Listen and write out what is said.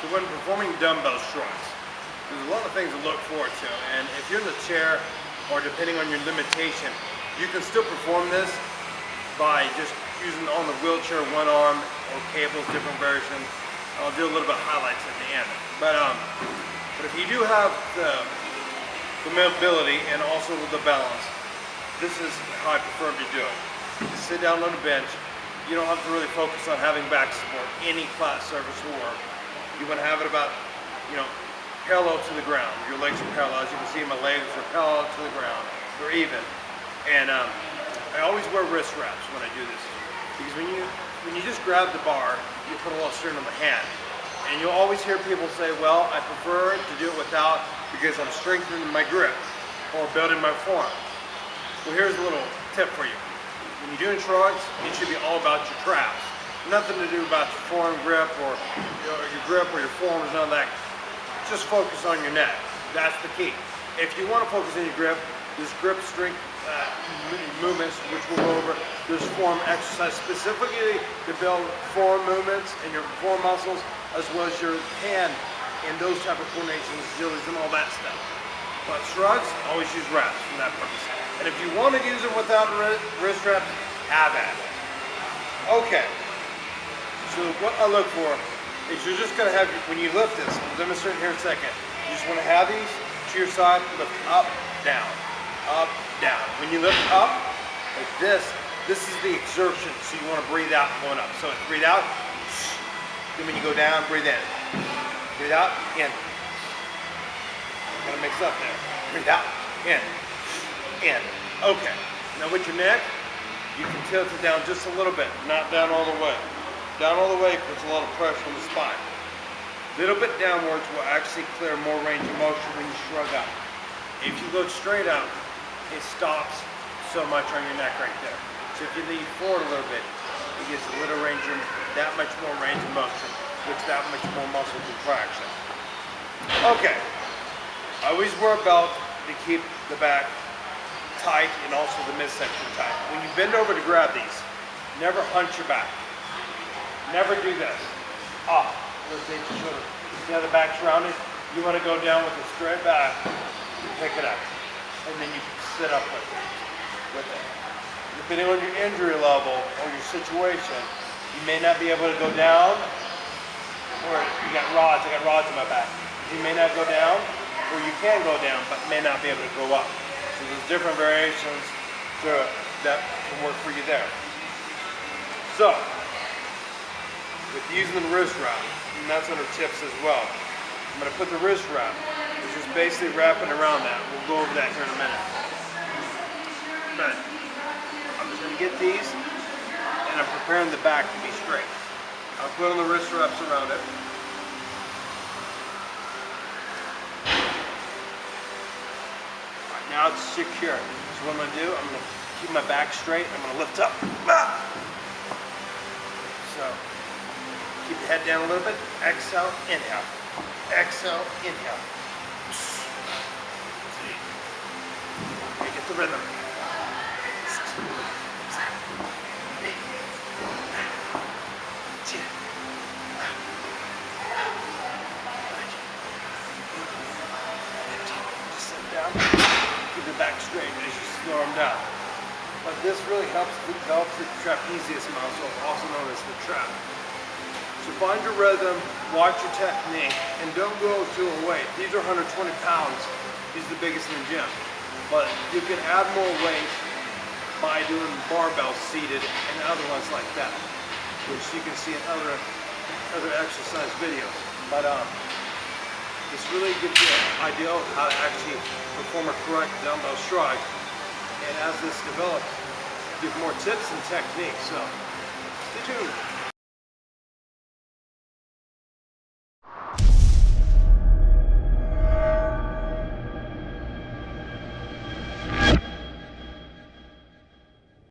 So when performing dumbbell shrugs, there's a lot of things to look forward to. And if you're in the chair, or depending on your limitation, you can still perform this by just using on the wheelchair one arm or cables, different versions. I'll do a little bit of highlights at the end. But if you do have the mobility and also the balance, this is how I prefer to do it. Just sit down on the bench. You don't have to really focus on having back support. Any flat surface will work. You want to have it about, parallel to the ground. Your legs are parallel. As you can see, my legs are parallel to the ground. They're even. And I always wear wrist wraps when I do this, because when you just grab the bar, you put a little strain on the hand. And you'll always hear people say, well, I prefer to do it without because I'm strengthening my grip or building my form. Well, here's a little tip for you. When you're doing shrugs, it should be all about your traps. Nothing to do about your forearm grip or your grip or your forearms, none of that. Just focus on your neck. That's the key. If you want to focus on your grip, there's grip strength movements, which we'll go over. There's form exercise specifically to build form movements and your form muscles, as well as your hand and those type of coordinations, agilities, and all that stuff. But shrugs, always use wraps for that purpose. And if you want to use them without wrist wraps, have at it. Okay. So what I look for is you're just going to have, when you lift this, I'll demonstrate here in a second. You just want to have these to your side, lift up, down, up, down. When you lift up, like this is the exertion. So you want to breathe out going up. So breathe out. Then when you go down, breathe in. Breathe out, in. Gotta mix up there. Breathe out, in. Okay. Now with your neck, you can tilt it down just a little bit, not down all the way. Down all the way puts a lot of pressure on the spine. Little bit downwards will actually clear more range of motion when you shrug up. If you look straight up, it stops so much on your neck right there. So if you lean forward a little bit, it gives a little range of, that much more range of motion, which that much more muscle contraction. Okay. I always wear a belt to keep the back tight and also the midsection tight. When you bend over to grab these, never hunch your back. Never do this. Up. Rotate your shoulder. See how the back's rounded? You want to go down with a straight back. Pick it up. And then you sit up with it. Depending on your injury level or your situation, you may not be able to go down, or you got rods. I got rods in my back. You may not go down, or you can go down, but may not be able to go up. So there's different variations that can work for you there. So, with using the wrist wrap, and that's under tips as well. I'm going to put the wrist wrap, which is basically wrapping around that. We'll go over that here in a minute. But I'm just going to get these, and I'm preparing the back to be straight. I'll put on the wrist wraps around it. Alright, now it's secure. So what I'm going to do, I'm going to keep my back straight. I'm going to lift up. So, keep the head down a little bit. Exhale, inhale. Exhale, inhale. Get the rhythm. Just sit down. Keep the back straight as you slow them down. But this really helps develop the trapezius muscle, also known as the trap. So find your rhythm, watch your technique, and don't go to a weight. These are 120 pounds. These are the biggest in the gym. But you can add more weight by doing barbell seated and other ones like that, which you can see in other exercise videos. But this really gives you an idea of how to actually perform a correct dumbbell shrug. And as this develops, give more tips and techniques. So stay tuned.